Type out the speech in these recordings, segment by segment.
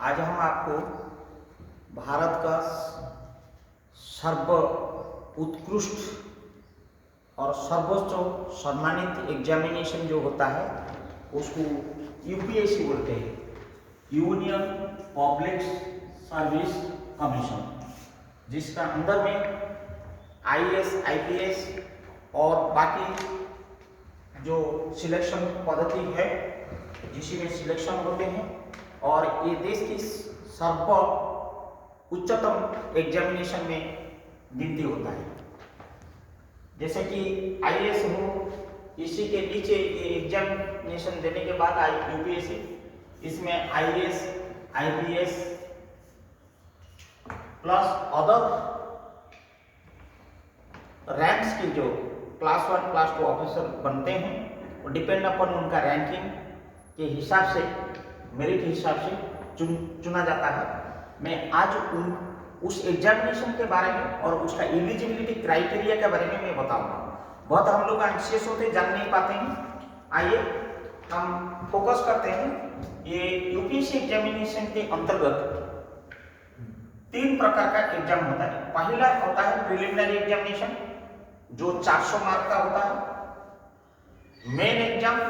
आज हम आपको भारत का सर्व उत्कृष्ट और सर्वोच्च सम्मानित एग्जामिनेशन जो होता है उसको यूपीएससी बोलते हैं, यूनियन पब्लिक सर्विस कमीशन, जिसका अंदर में आईएएस, आईपीएस और बाकी जो सिलेक्शन पद्धति है जिसमें सिलेक्शन होते हैं और ये देश की सर्व उच्चतम एग्जामिनेशन में गिनती होता है। जैसे कि आईएएस हो, इसी के नीचे ये एग्जामिनेशन देने के बाद यूपीएससी, इसमें IAS, IPS plus other ranks की जो क्लास 1, क्लास 2 ऑफिसर बनते हैं वो डिपेंड अपन उनका रैंकिंग के हिसाब से, मेरिट के हिसाब से चुना जाता है। मैं आज उस एग्जामिनेशन के बारे में और उसका एलिजिबिलिटी क्राइटेरिया के बारे में मैं बताऊंगा। बहुत हम लोग एंशियस होते, जान नहीं पाते हैं। आइए हम फोकस करते हैं। ये यूपीएससी एग्जामिनेशन के अंतर्गत 3 प्रकार का एग्जाम होता है। पहला होता है प्रिलिमिनरी एग्जामिनेशन जो 400 मार्क का होता है। मेन एग्जाम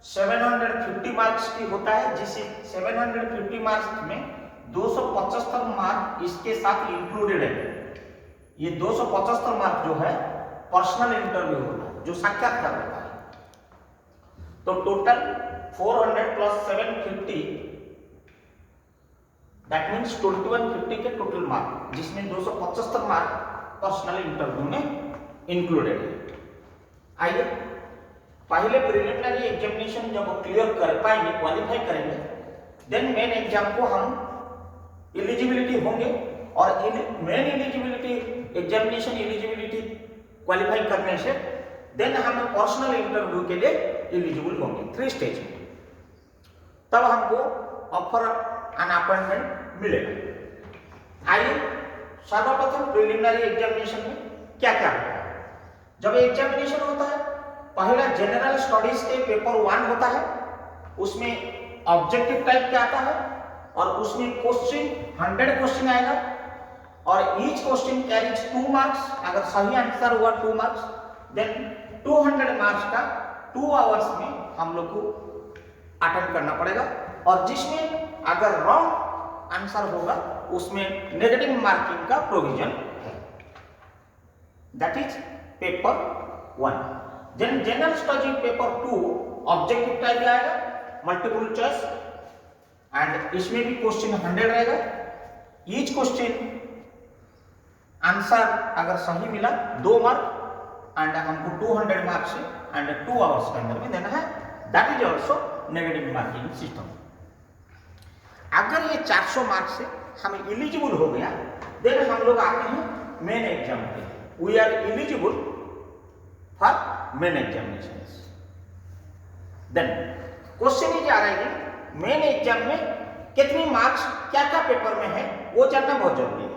750 मार्क्स की होता है, जिसे 750 मार्क्स में 275 मार्क इसके साथ इंक्लूडेड है। ये 275 मार्क जो है पर्सनल इंटरव्यू होता है, जो साक्षात्कार होता है। तो टोटल 400 प्लस 750, दैट मीन्स 2150 के टोटल मार्क, जिसमें 275 मार्क पर्सनल इंटरव्यू में इंक्लूडेड है। आइए पहले प्रिलिमिनरी एग्जामिनेशन जब क्लियर कर पाएंगे, क्वालिफाई करेंगे, देन मेन एग्जाम को हम एलिजिबिलिटी होंगे और main eligibility examination eligibility qualify करने से देन हम पर्सनल इंटरव्यू के लिए एलिजिबल होंगे 3 स्टेज में। तब हमको ऑफर एन अपॉइंटमेंट मिलेगा। आइए सर्वप्रथम प्रिलिमिनरी एग्जामिनेशन में क्या क्या होता है। जब एग्जामिनेशन होता है, पहला जनरल स्टडीज के पेपर 1 होता है, उसमें ऑब्जेक्टिव टाइप के आता है और उसमें क्वेश्चन 100 क्वेश्चन आएगा और ईच क्वेश्चन कैरीज 2 मार्क्स। अगर सही आंसर हुआ 2 मार्क्स, देन 200 मार्क्स का 2 आवर्स में हम लोग को अटेंड करना पड़ेगा और जिसमें अगर रॉन्ग आंसर होगा उसमें नेगेटिव मार्किंग का प्रोविजन है। That is paper 1। Then general study paper 2 objective type आएगा, मल्टीपल चॉइस, एंड इसमें भी क्वेश्चन 100 रहेगा। ईच क्वेश्चन आंसर अगर सही मिला 2 मार्क एंड हमको 200 मार्क्स से एंड 2 आवर्स के अंदर में देना है। That is also negative marking system. अगर ये 400 मार्क्स से हम एलिजिबल हो गया, देन हम लोग आते हैं मेन एग्जाम पे। We are eligible for main examinations. Then question is आ रहा है मेन एग्जाम में कितनी मार्क्स क्या क्या पेपर में है वो जानना बहुत जरूरी है।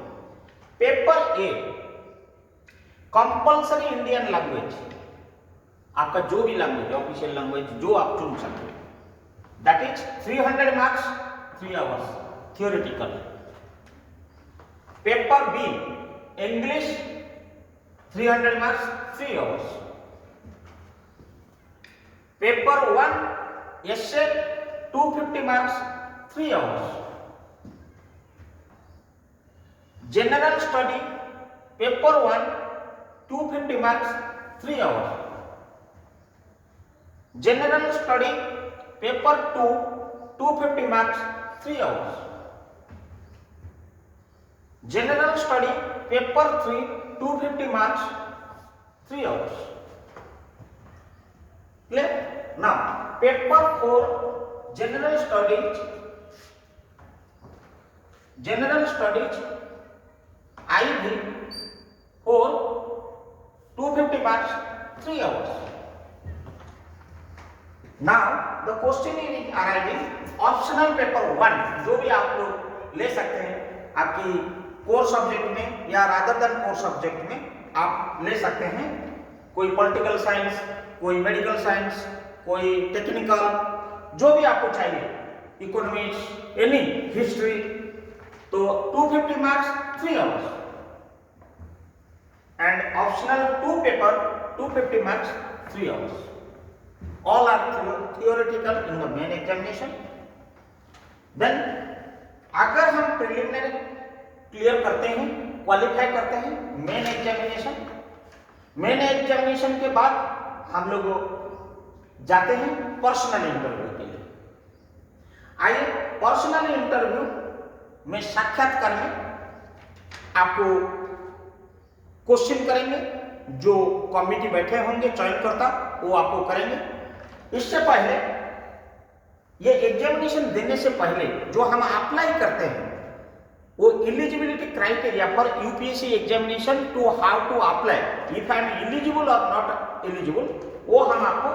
Paper A compulsory Indian language, आपका जो भी लैंग्वेज, ऑफिशियल लैंग्वेज जो आप चुन सकते हैं, that is 300 marks 3 hours theoretical. Paper B English 300 marks 3 hours. Paper 1 essay 250 marks 3 hours. General study paper 1 250 marks 3 hours. General study paper 2 250 marks 3 hours. General study paper 3 250 marks 3 hours. Clear? Now paper 4 general studies IB 4 250 marks 3 hours. Now the question is arising optional paper 1, जो भी आप लोग ले सकते हैं आपकी core subject में या रादर देन कोर सब्जेक्ट में आप ले सकते हैं। कोई पॉलिटिकल साइंस, कोई मेडिकल साइंस, कोई टेक्निकल, जो भी आपको चाहिए इकोनॉमिक्स, एनी हिस्ट्री, तो 250 marks 3 hours, and optional 2 paper 250 marks 3 hours. All are theoretical in the main examination. Then अगर हम प्रिलिमिनरी क्लियर करते हैं, क्वालिफाई करते हैं मेन एग्जामिनेशन के बाद हम लोग जाते हैं पर्सनल इंटरव्यू के लिए. आइए पर्सनल इंटरव्यू में साक्षात्कार में आपको क्वेश्चन करेंगे, जो कमिटी बैठे होंगे चयनकर्ता वो आपको करेंगे. इससे पहले ये एग्जामिनेशन देने से पहले जो हम अप्लाई करते हैं वो eligibility criteria for UPSC examination to how to apply, if I am eligible और नॉट एलिजिबल, वो हम आपको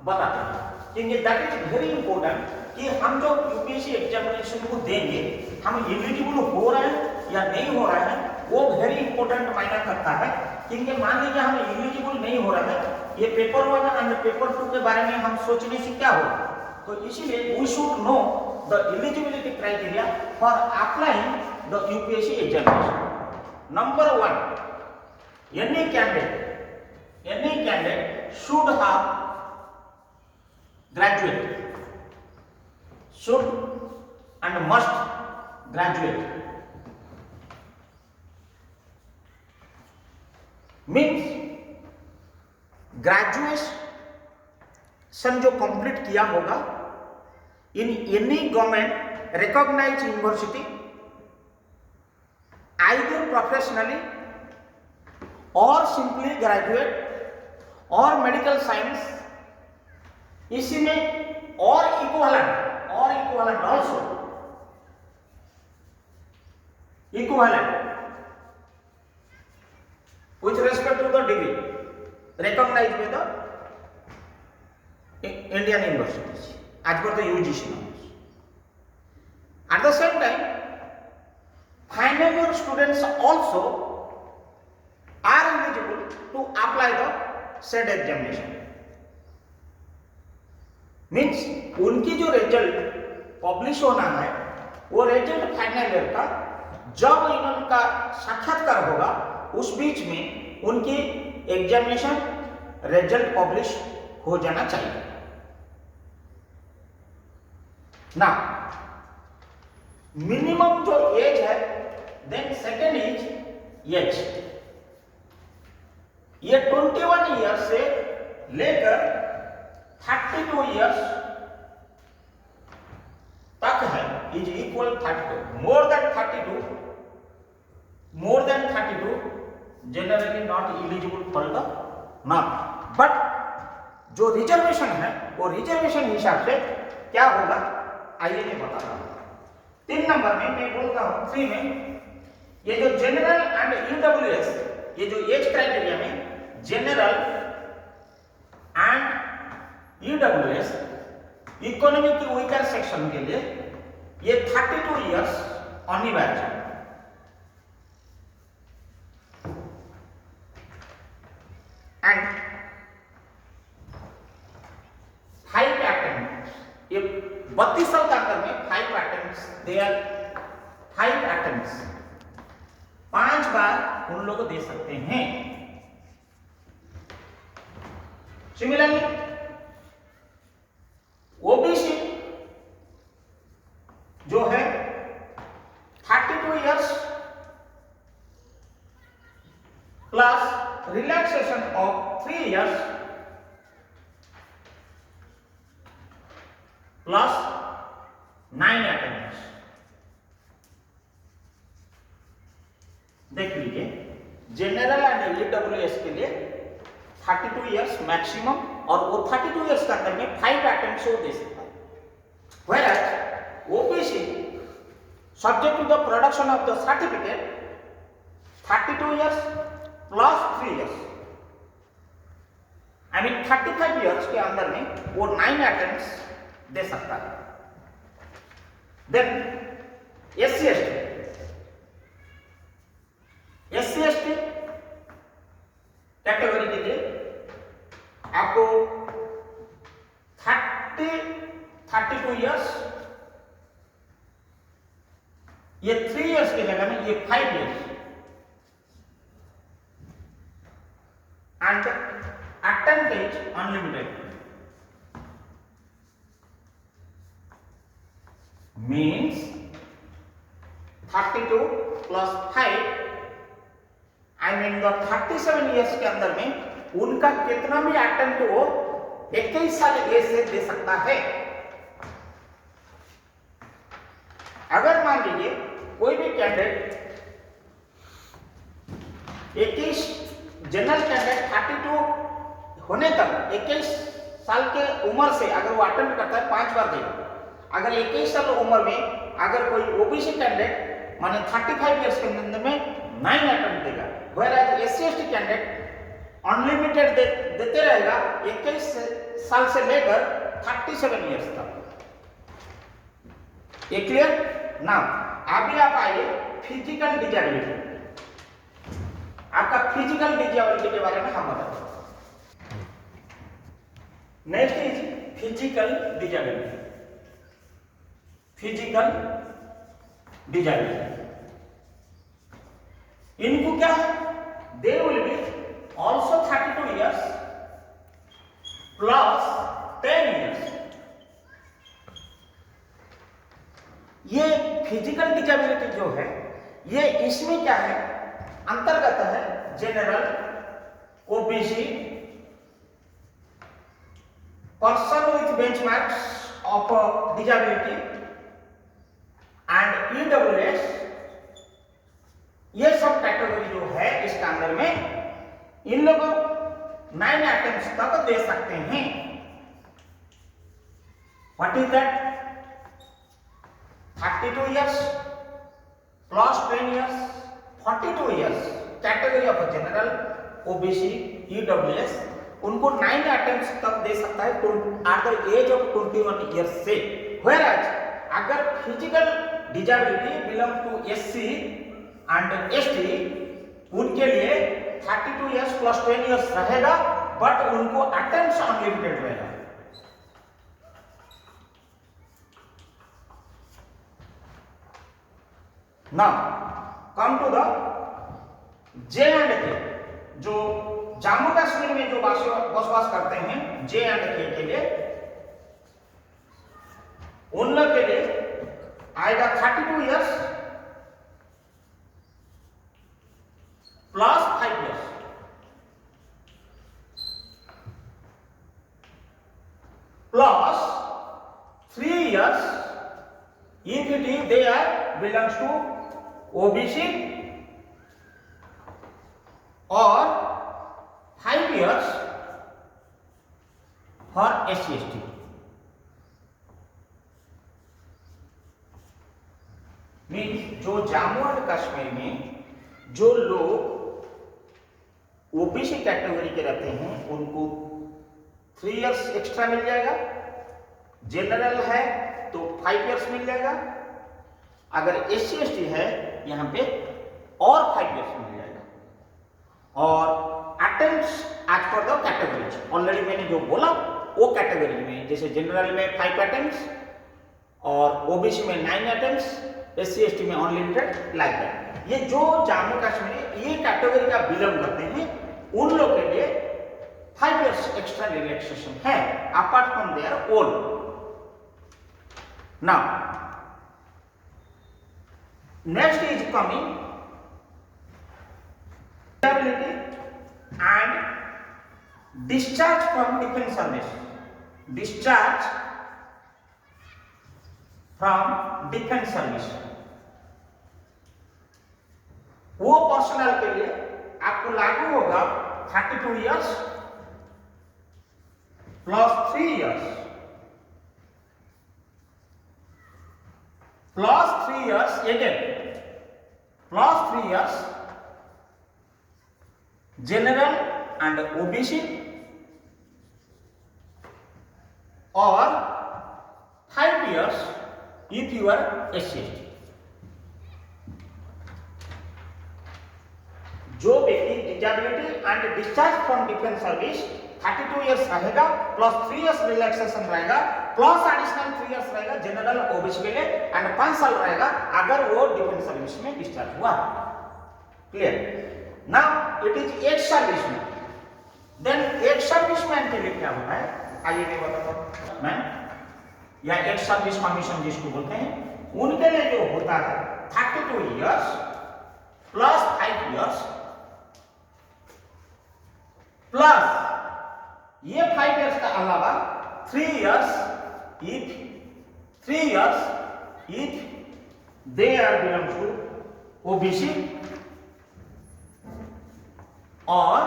बताते हैं. क्योंकि दैट इज वेरी इंपॉर्टेंट कि हम जो यूपीएससी एग्जामिनेशन को देंगे हम एलिजिबल हो रहे हैं या नहीं हो रहे हैं, वो वेरी इंपॉर्टेंट मायना करता है. क्योंकि मान लीजिए हम एलिजिबल नहीं हो रहे हैं, ये पेपर 1 और पेपर 2 के बारे में हम सोचने से क्या होगा, तो इसीलिए we should know the eligibility criteria for applying the UPSC examination. Number 1, any candidate should have graduate, should and must graduate. Means graduation जो कंप्लीट किया होगा in any government recognised university, either professionally और simply graduate और medical science, इसी में और equivalent also equivalent with respect to the degree recognized by the Indian universities as per the UGC norms. At the same time, final year students also are eligible to apply the said examination. Means उनकी जो result publish होना है वो result final year का जब इनका साक्षात्कार होगा उस बीच में उनकी एग्जामिनेशन रिजल्ट पब्लिश हो जाना चाहिए. ना मिनिमम जो एज है, देन सेकेंड एज ये 21 ईयर से लेकर 32 ईयर्स तक है, is equal 32. more than 32 generally not eligible for the norm. But जो रिजर्वेशन है वो रिजर्वेशन हिसाब से क्या होगा आइए मैं बता रहा हूं. 3 नंबर में मैं बोलता हूं 3 में ये जो जनरल एंड ईडब्ल्यूएस, ये जो एज क्राइटेरिया में जनरल एंड ईडब्ल्यूएस इकोनॉमी की वीकर सेक्शन के लिए ये 32 इयर्स अनिवार्य है. एंड 5 अटेम्प्ट, ये 32 साल के अंदर में 5 अटेम्प्ट्स, दे आर 5 अटेम्प्ट्स, 5 बार उन लोग दे सकते हैं. सिमिलरली ओबीसी जो है 32 years plus relaxation of 3 years plus 9 attempts. देख लीजिए जनरल एंड ईडब्ल्यूएस के लिए 32 इयर्स मैक्सिमम, और वो 32 इयर्स के अंदर में 5 अटेम्प्ट्स वो दे सकता है. Whereas OBC subject to the production of the certificate 32 years plus 3 years, I mean 35 years के अंदर में वो 9 अटेम्प्ट्स दे सकता है. देन एससी एसटी कैटेगरी के लिए आपको 32 इयर्स ये 3 इयर्स की जगह में ये 5 इयर्स एंड अटेंडेज unlimited means 32 plus 5 I mean 37 years के अंदर में उनका कितना भी अटेम्प्ट वो 21 साल एज से दे सकता है। अगर मान लीजिए कोई भी कैंडिडेट 21 जनरल कैंडिडेट 32 होने तक 21 साल के उम्र से अगर वो अटेम्प्ट करता है 5 बार देगा। अगर 21 साल उम्र में अगर कोई ओबीसी कैंडिडेट माने 35 इयर्स के अंदर में 9 अटेम्प्ट देगा, whereas SC/ST कैंडिडेट अनलिमिटेड देते रहेगा 21 साल से लेकर 37 इयर्स तक। ये क्लियर ना? अभी आप आइए फिजिकल डिजेबिलिटी। आपका फिजिकल डिजेबिलिटी के बारे में हम बताते हैं। Next is physical disability. Physical disability इनको क्या है? They will be also 32 years plus 10 years. ये फिजिकल डिजेबिलिटी जो है ये इसमें क्या है? अंतर्गत है general, OBC, person with benchmarks of disability and EWS. ये सब कैटेगरी जो है इसके अंदर में इन लोगों 9 अटेम्प्ट्स तक दे सकते हैं। What is that? 32 years plus 10 years 42 years category of general, OBC, EWS उनको 9 अटेम्प्ट्स तक दे सकता है at the age of 21 years से। Whereas अगर physical disability belong to SC and ST उनके लिए 32 इयर्स प्लस 10 इयर्स रहेगा, बट उनको अटेम्प्ट्स अनलिमिटेड रहेगा। Now come to the J and K. जो जम्मू कश्मीर में जो बसवास करते हैं जे एंड के लिए, उन लोग के लिए आएगा 32 years plus 5 years plus 3 years if it is they are belongs to OBC or 5 years for SC/ST। Means जो जम्मू एंड कश्मीर में जो लोग ओबीसी कैटेगरी के रहते हैं उनको 3 इयर्स एक्स्ट्रा मिल जाएगा। जनरल है तो 5 इयर्स मिल जाएगा। अगर SC/ST है यहाँ पे और 5 इयर्स मिल जाएगा। और attempts as per the categories already मैंने जो बोला वो कैटेगरी में, जैसे जनरल में 5 अटेम्प्ट्स और ओबीसी में 9 अटेम्प्ट्स, SC/ST में अनलिमिटेड, लाइक दैट। ये जो जम्मू कश्मीर ये कैटेगरी का बिलोंग करते हैं उन लोग के लिए 5 इयर्स एक्स्ट्रा रिलैक्सेशन है apart from their own. Now, next is coming disability and discharge from defense service. Discharge from defense service वो पर्सनल के लिए आपको लागू होगा 32 years plus 3 years plus 3 years again plus 3 years general and OBC or 5 years if you are SC/ST। जो व्यक्ति disability and discharge from defence service 32 years रहेगा plus 3 years relaxation रहेगा प्लस एडिशनल 3 इयर्स रहेगा जनरल ओबीसी के लिए and 5 साल रहेगा अगर वो डिफेंस सर्विस में डिस्चार्ज हुआ। Clear? Now it is ex serviceman. Then ex serviceman के लिए क्या होता है आइए मैं बताता हूं। मैं या एक्स सर्विस कमीशन जिसको बोलते हैं उनके लिए जो होता है 32 इयर्स प्लस 5 इयर्स प्लस ये 5 इयर्स का अलावा 3 years if they are belongs to OBC or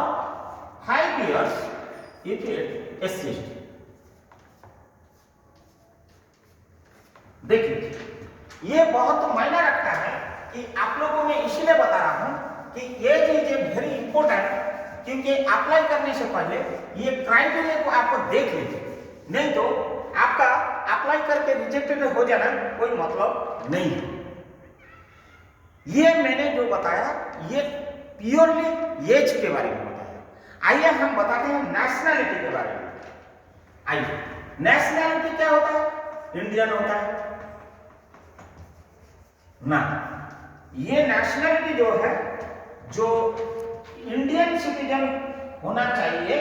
5 years if SC। देखिए ये बहुत मायने रखता है कि आप लोगों में इसलिए बता रहा हूं कि ये चीज वेरी इंपॉर्टेंट, क्योंकि अप्लाई करने से पहले ये क्राइटेरिया को आपको देख लीजिए, नहीं तो आपका अप्लाई करके रिजेक्टेड हो जाना कोई मतलब नहीं है। ये मैंने जो बताया ये प्योरली एज के बारे में बताया। आइए हम बताते हैं नेशनैलिटी के बारे में। आइए नेशनैलिटी क्या होता है? इंडियन होता है ना। ये नेशनैलिटी जो है जो इंडियन सिटीजन होना चाहिए,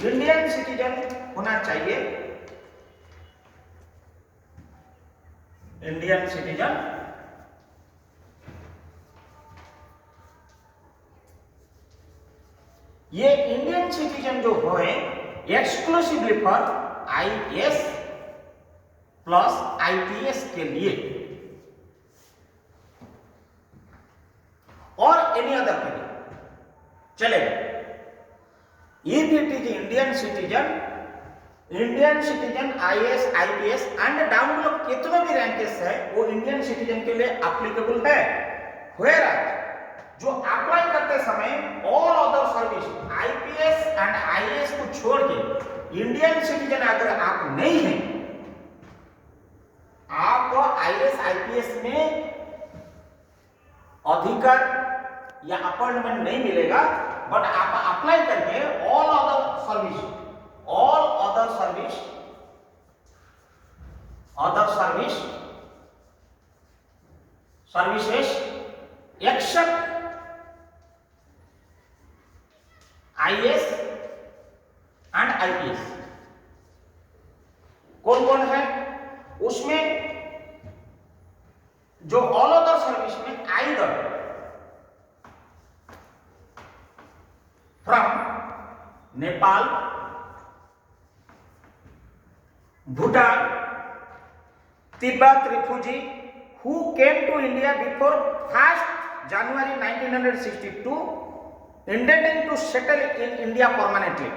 इंडियन सिटीजन होना चाहिए, इंडियन सिटीजन ये इंडियन सिटीजन जो होए exclusively for IAS plus IPS के लिए और एनी अदर के लिए चलेगा। If it is Indian citizen IAS IPS and down लोग कितने भी रैंकेस है वो इंडियन सिटीजन के लिए एप्लीकेबल है। व्हेयरएज जो अप्लाई करते समय all other service IPS and IAS को छोड़ के इंडियन सिटीजन अगर आप नहीं हैं, आपको आईएएस आईपीएस में अधिकार या अपॉइंटमेंट नहीं मिलेगा, बट आप अप्लाई करके all other services except IAS and IPS कौन कौन है उसमें? जो ऑल अदर सर्विस में either from Nepal, Bhutan, Tibet refugee who came to India before 1st January 1962 intending to settle in India permanently,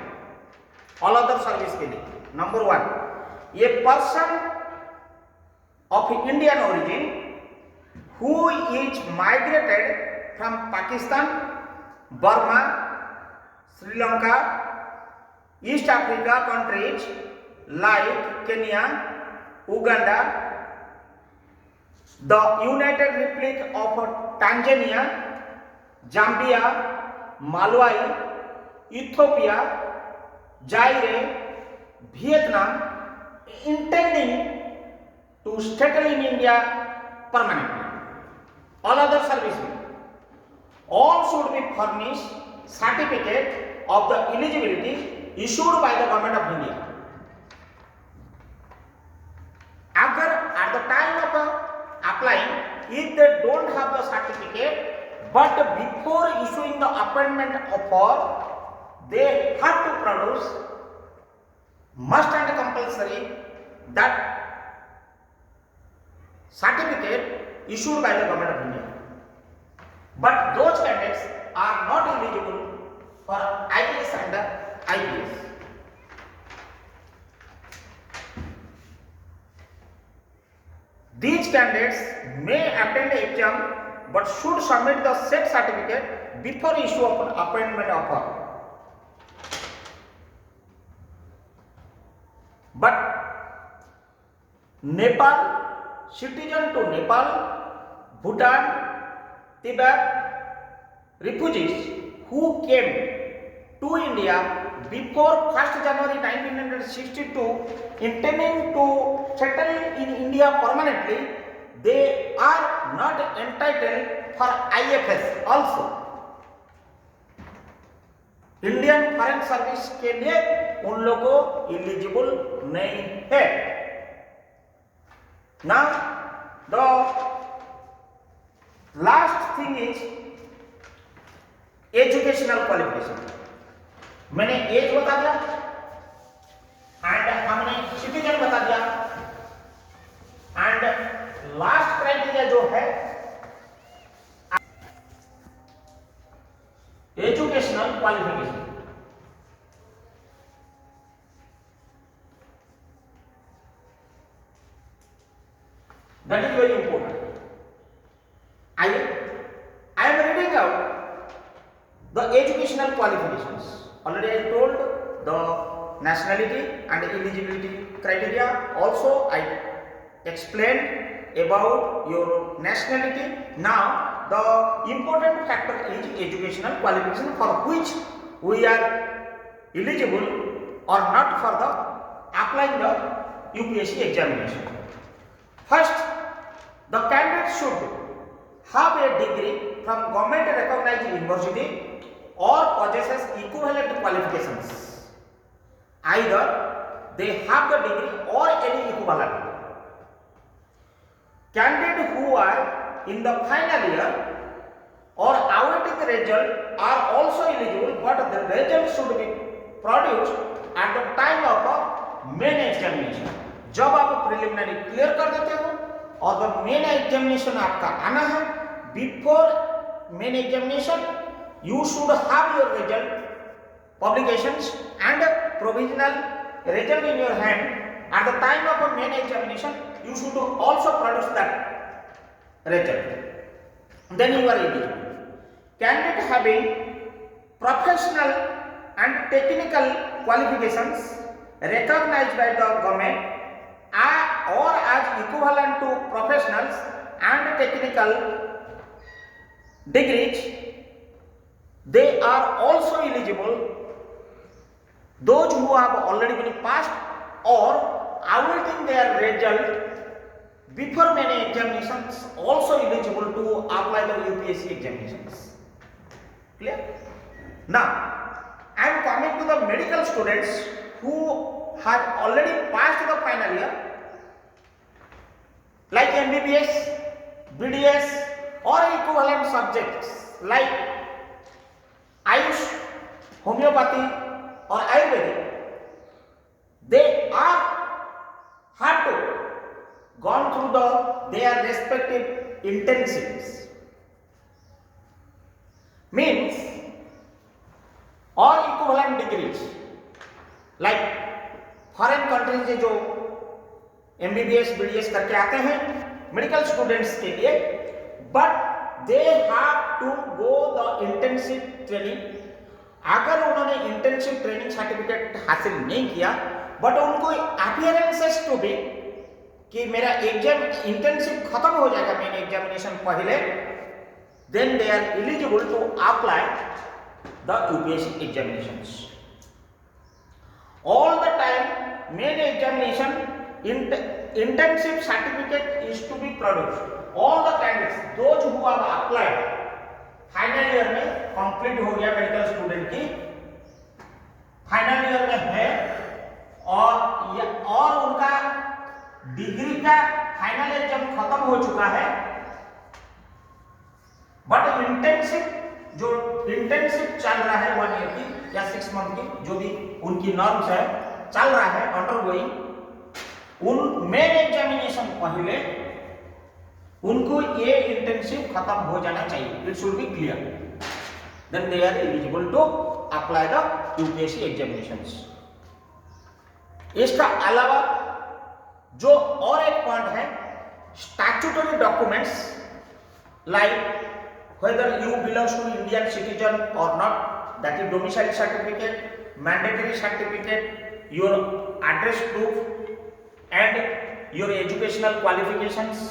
all other service के लिए। Number 1 ये person of Indian origin who is migrated from Pakistan, Burma, Sri Lanka, East Africa countries like Kenya, Uganda, the United Republic of Tanzania, Zambia, Malawi, Ethiopia, Zaire, Vietnam, intending to settle in India permanently. All other servicemen, all should be furnished certificate of the eligibility issued by the government of India. अगर at the time of applying, if they don't have the certificate, but before issuing the appointment offer, they have to produce must and compulsory that certificate issued by the government of India. But those candidates are not eligible for IAS and IPS. These candidates may attend the exam but should submit the said certificate before issue of an appointment offer. But Nepal, citizen to Nepal, Bhutan, Tibet, refugees who came to India before 1st January 1962 intending to settle in India permanently, they are not entitled for IFS also. Indian foreign service के लिए उन लोगों को eligible नहीं है। Now the last thing is educational qualification. मैंने as बता दिया एंड हमने सिटीजन बता दिया एंड लास्ट क्राइटेरिया जो है educational qualification. That is very important. I am reading out the educational qualifications. Already I told the nationality and eligibility criteria. Also I explained about your nationality. Now the important factor is educational qualification for which we are eligible or not for the applying the UPSC examination. First, the candidate should have a degree from government recognized university or possesses equivalent qualifications. Either they have the degree or any equivalent. Candidates who are in the final year or awaiting the result are also eligible, but the result should be produced at the time of a main examination. जब आप preliminary clear कर देते हो और the main examination आपका आना है, before main examination you should have your result publications and provisional result in your hand at the time of a main examination you should also produce that result. Then you are eligible. Candidate having professional and technical qualifications recognized by the government or as equivalent to professionals and technical degrees, they are also eligible. Those who have already been passed or awaiting their result before many examinations also eligible to apply the UPSC examinations. Clear? Now I am coming to the medical students who have already passed the final year, like MBBS, BDS or equivalent subjects like Ayush, homeopathy or Ayurvedic. They are have to gone through their respective intensives, means or equivalent degrees like foreign countries से जो MBBS BDS करके आते हैं medical students के लिए, but they have to go the intensive training. अगर उन्होंने intensive training certificate हासिल नहीं किया बट उनको अपीयरेंसेस टू बी कि मेरा एग्जाम इंटेंसिव खत्म हो जाएगा मेन एग्जामिनेशन पहले, then they are eligible to apply the UPSC examinations. All the time main examination intensive certificate is to be produced. All the candidates, those who have applied final year में complete हो गया medical student की, final year में है और उनका degree का final exam खत्म हो चुका है, बट जो इंटेंसिव चल रहा है 1 ईयर की या 6 मंथ की, जो भी उनकी नॉर्म्स है चल रहा है अंडरगोइंग, उन मेन एग्जामिनेशन पहले उनको ये इंटेंसिव खत्म हो जाना चाहिए, it should be clear, then they are eligible to apply the UPSC examinations. इसका अलावा जो और एक पॉइंट है, statutory documents like whether you belongs to Indian citizen or not, that is domicile certificate, mandatory certificate, your address proof and your educational qualifications,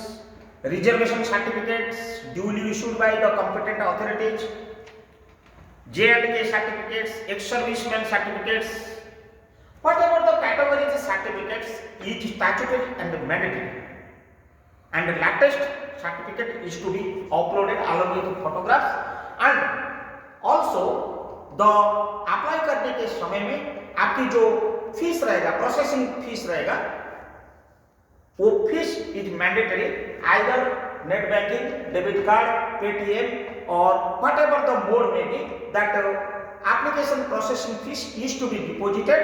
reservation certificates duly issued by the competent authorities, J&K certificates, ex-serviceman certificates, whatever the categories certificates is statutory and mandatory. And the latest certificate is to be uploaded along with photographs, and also the apply करने के समय में आपकी जो fees रहेगा, processing fees रहेगा, वो fees is mandatory, either net banking, debit card, Paytm और whatever the mode may be, that application processing fees is to be deposited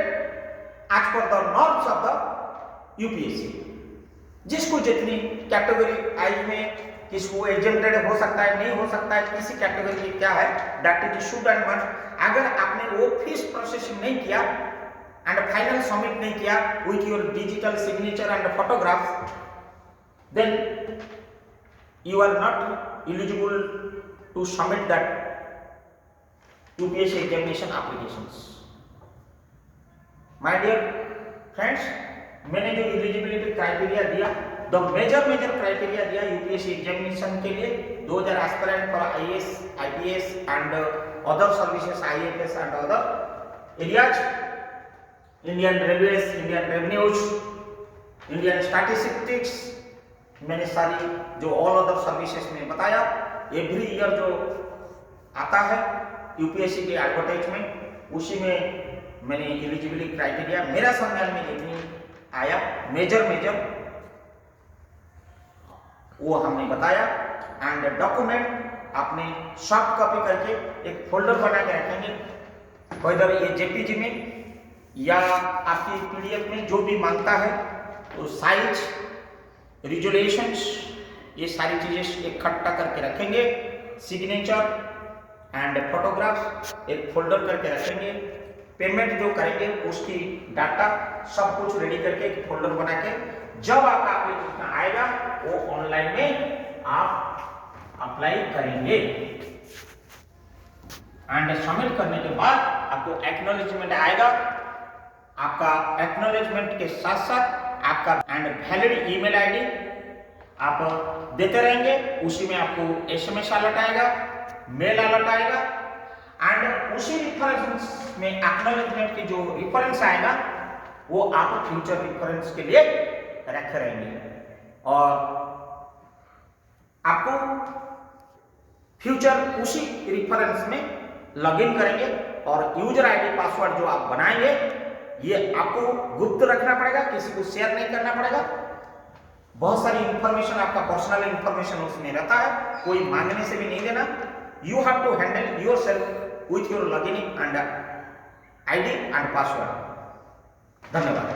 as per the norms of the UPSC. जिसको जितनी category आई में, किसको exempted हो सकता है, नहीं हो सकता है, किसी कैटेगरी की क्या है, that is should and must. अगर आपने वो फीस प्रोसेसिंग नहीं किया एंड फाइनल सबमिट नहीं किया with your digital signature and photographs, then you are not eligible to submit that UPSC examination applications. My dear friends, मैंने जो एलिजिबिलिटी क्राइटेरिया दिया, द मेजर क्राइटेरिया दिया यूपीएससी एग्जामिनेशन के लिए, 2000 aspirant for IAS, IPS and other services, IFS and other areas, Indian railways, Indian revenues, Indian statistics, मैंने सारी जो all other services में बताया. एवरी ईयर जो आता है यूपीएससी के एडवर्टाइजमेंट, उसी में मैंने एलिजिबिलिटी क्राइटेरिया मेरा संज्ञान में जितनी आया मेजर वो हमने बताया. एंड डॉक्यूमेंट आपने सॉफ्ट कॉपी करके एक फोल्डर बना के रखेंगे, वेदर ये जेपीजी में या आपकी पीडीएफ में, जो भी मांगता है, तो साइज, रिजोल्यूशंस, ये सारी चीजें इकट्ठा करके रखेंगे. सिग्नेचर एंड फोटोग्राफ एक फोल्डर करके रखेंगे. पेमेंट जो करेंगे उसकी डाटा सब कुछ रेडी करके एक फोल्डर बना के, जब आपका एप्लीकेशन आएगा वो ऑनलाइन में आप अप्लाई करेंगे. एंड सबमिट करने के बाद आपको एक्नॉलेजमेंट आएगा. आपका एक्नॉलेजमेंट के साथ साथ आपका एंड वैलिड ईमेल आईडी आप देते रहेंगे. उसी में आपको एसएमएस अलर्ट आएगा, मेल अलर्ट आएगा, एंड उसी रिफरेंस में एक्नॉलेजमेंट की जो रिफरेंस आएगा वो आप फ्यूचर रिफरेंस के लिए रखे रहेंगे. और आपको फ्यूचर उसी रिफरेंस में लॉगिन करेंगे, और यूजर आईडी पासवर्ड जो आप बनाएंगे ये आपको गुप्त रखना पड़ेगा, किसी को शेयर नहीं करना पड़ेगा. बहुत सारी इंफॉर्मेशन, आपका पर्सनल इंफॉर्मेशन उसमें रहता है, कोई मांगने से भी नहीं देना. You have to handle yourself with your login and ID and password. धन्यवाद.